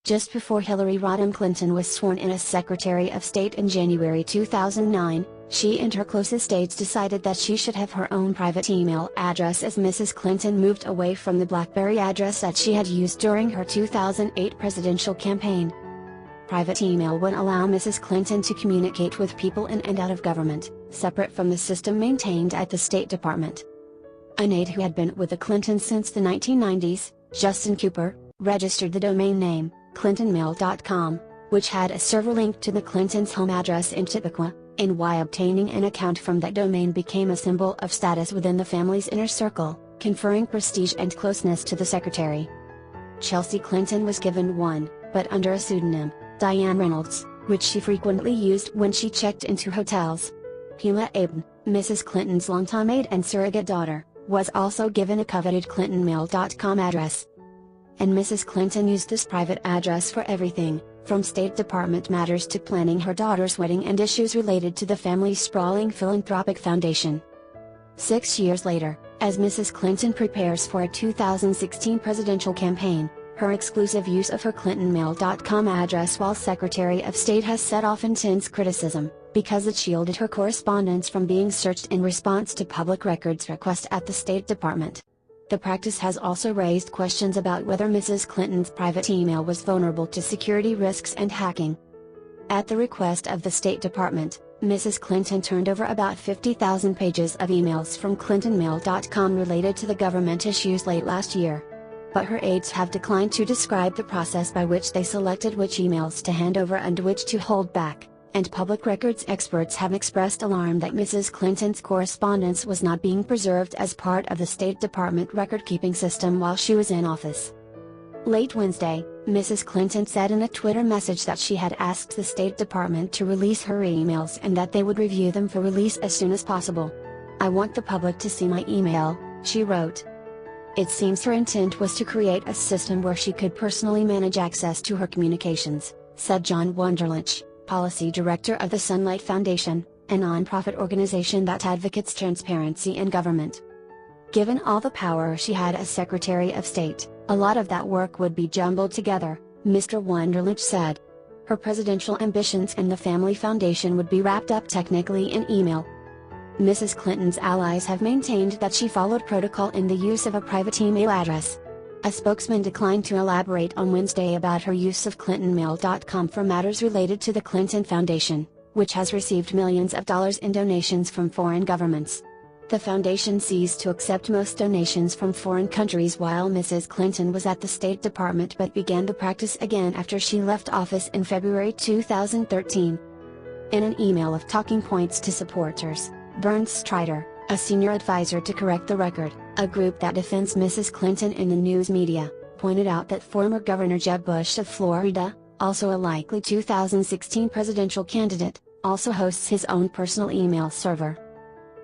Just before Hillary Rodham Clinton was sworn in as Secretary of State in January 2009, she and her closest aides decided that she should have her own private email address as Mrs. Clinton moved away from the BlackBerry address that she had used during her 2008 presidential campaign. Private email would allow Mrs. Clinton to communicate with people in and out of government, separate from the system maintained at the State Department. An aide who had been with the Clintons since the 1990s, Justin Cooper, registered the domain name, clintonmail.com, which had a server linked to the Clintons' home address in Tippecanoe, and why obtaining an account from that domain became a symbol of status within the family's inner circle, conferring prestige and closeness to the secretary. Chelsea Clinton was given one, but under a pseudonym, Diane Reynolds, which she frequently used when she checked into hotels. Huma Abedin, Mrs. Clinton's longtime aide and surrogate daughter, was also given a coveted clintonmail.com address. And Mrs. Clinton used this private address for everything, from State Department matters to planning her daughter's wedding and issues related to the family's sprawling philanthropic foundation. 6 years later, as Mrs. Clinton prepares for a 2016 presidential campaign, her exclusive use of her clintonmail.com address while Secretary of State has set off intense criticism, because it shielded her correspondence from being searched in response to public records requests at the State Department. The practice has also raised questions about whether Mrs. Clinton's private email was vulnerable to security risks and hacking. At the request of the State Department, Mrs. Clinton turned over about 50,000 pages of emails from clintonmail.com related to the government issues late last year. But her aides have declined to describe the process by which they selected which emails to hand over and which to hold back, and public records experts have expressed alarm that Mrs. Clinton's correspondence was not being preserved as part of the State Department record-keeping system while she was in office. Late Wednesday, Mrs. Clinton said in a Twitter message that she had asked the State Department to release her emails and that they would review them for release as soon as possible. "I want the public to see my email," she wrote. It seems her intent was to create a system where she could personally manage access to her communications, said John Wunderlich, Policy Director of the Sunlight Foundation, a nonprofit organization that advocates transparency in government. Given all the power she had as Secretary of State, a lot of that work would be jumbled together, Mr. Wunderlich said. Her presidential ambitions and the Family Foundation would be wrapped up technically in email. Mrs. Clinton's allies have maintained that she followed protocol in the use of a private email address. A spokesman declined to elaborate on Wednesday about her use of clintonmail.com for matters related to the Clinton Foundation, which has received millions of dollars in donations from foreign governments. The foundation ceased to accept most donations from foreign countries while Mrs. Clinton was at the State Department but began the practice again after she left office in February 2013. In an email of talking points to supporters, Bernd Strider, a senior advisor to Correct the Record, a group that defends Mrs. Clinton in the news media, pointed out that former Governor Jeb Bush of Florida, also a likely 2016 presidential candidate, also hosts his own personal email server.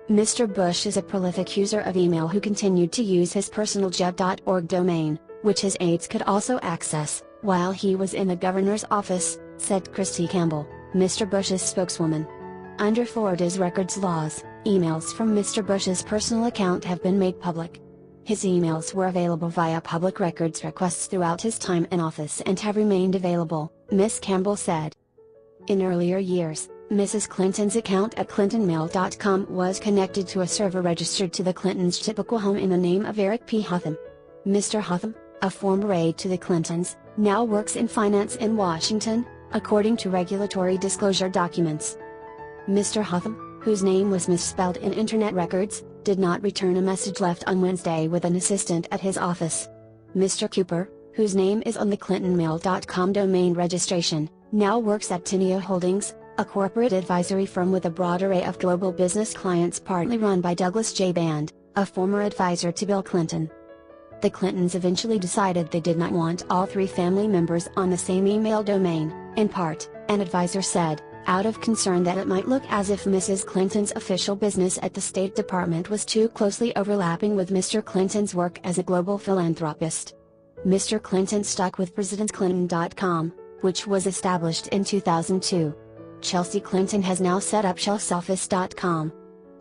Mr. Bush is a prolific user of email who continued to use his personal jeb.org domain, which his aides could also access, while he was in the governor's office, said Christy Campbell, Mr. Bush's spokeswoman. Under Florida's records laws, emails from Mr. Bush's personal account have been made public. His emails were available via public records requests throughout his time in office and have remained available, Ms. Campbell said. In earlier years, Mrs. Clinton's account at clintonmail.com was connected to a server registered to the Clintons' typical home in the name of Eric P. Hotham. Mr. Hotham, a former aide to the Clintons, now works in finance in Washington, according to regulatory disclosure documents. Mr. Hotham, whose name was misspelled in Internet records, did not return a message left on Wednesday with an assistant at his office. Mr. Cooper, whose name is on the clintonmail.com domain registration, now works at Teneo Holdings, a corporate advisory firm with a broad array of global business clients partly run by Douglas J. Band, a former advisor to Bill Clinton. The Clintons eventually decided they did not want all three family members on the same email domain, in part, an advisor said, out of concern that it might look as if Mrs. Clinton's official business at the State Department was too closely overlapping with Mr. Clinton's work as a global philanthropist. Mr. Clinton stuck with PresidentClinton.com, which was established in 2002. Chelsea Clinton has now set up ShelfSelfice.com.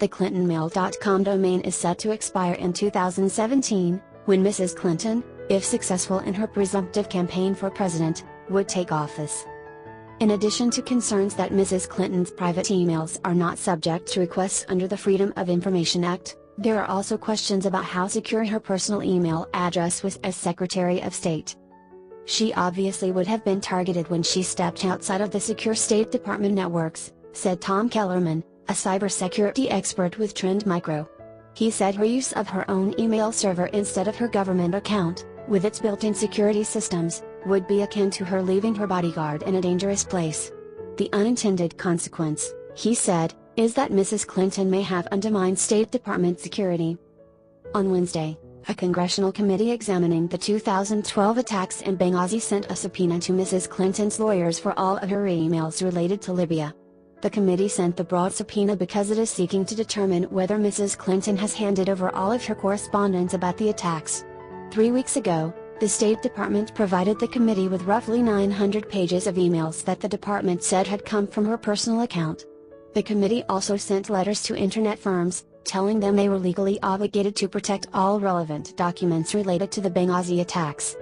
The ClintonMail.com domain is set to expire in 2017, when Mrs. Clinton, if successful in her presumptive campaign for president, would take office. In addition to concerns that Mrs. Clinton's private emails are not subject to requests under the Freedom of Information Act, there are also questions about how secure her personal email address was as Secretary of State. She obviously would have been targeted when she stepped outside of the secure State Department networks, said Tom Kellerman, a cybersecurity expert with Trend Micro. He said her use of her own email server instead of her government account, with its built-in security systems, would be akin to her leaving her bodyguard in a dangerous place. The unintended consequence, he said, is that Mrs. Clinton may have undermined State Department security. On Wednesday, a congressional committee examining the 2012 attacks in Benghazi sent a subpoena to Mrs. Clinton's lawyers for all of her emails related to Libya. The committee sent the broad subpoena because it is seeking to determine whether Mrs. Clinton has handed over all of her correspondence about the attacks. 3 weeks ago, the State Department provided the committee with roughly 900 pages of emails that the department said had come from her personal account. The committee also sent letters to internet firms, telling them they were legally obligated to protect all relevant documents related to the Benghazi attacks.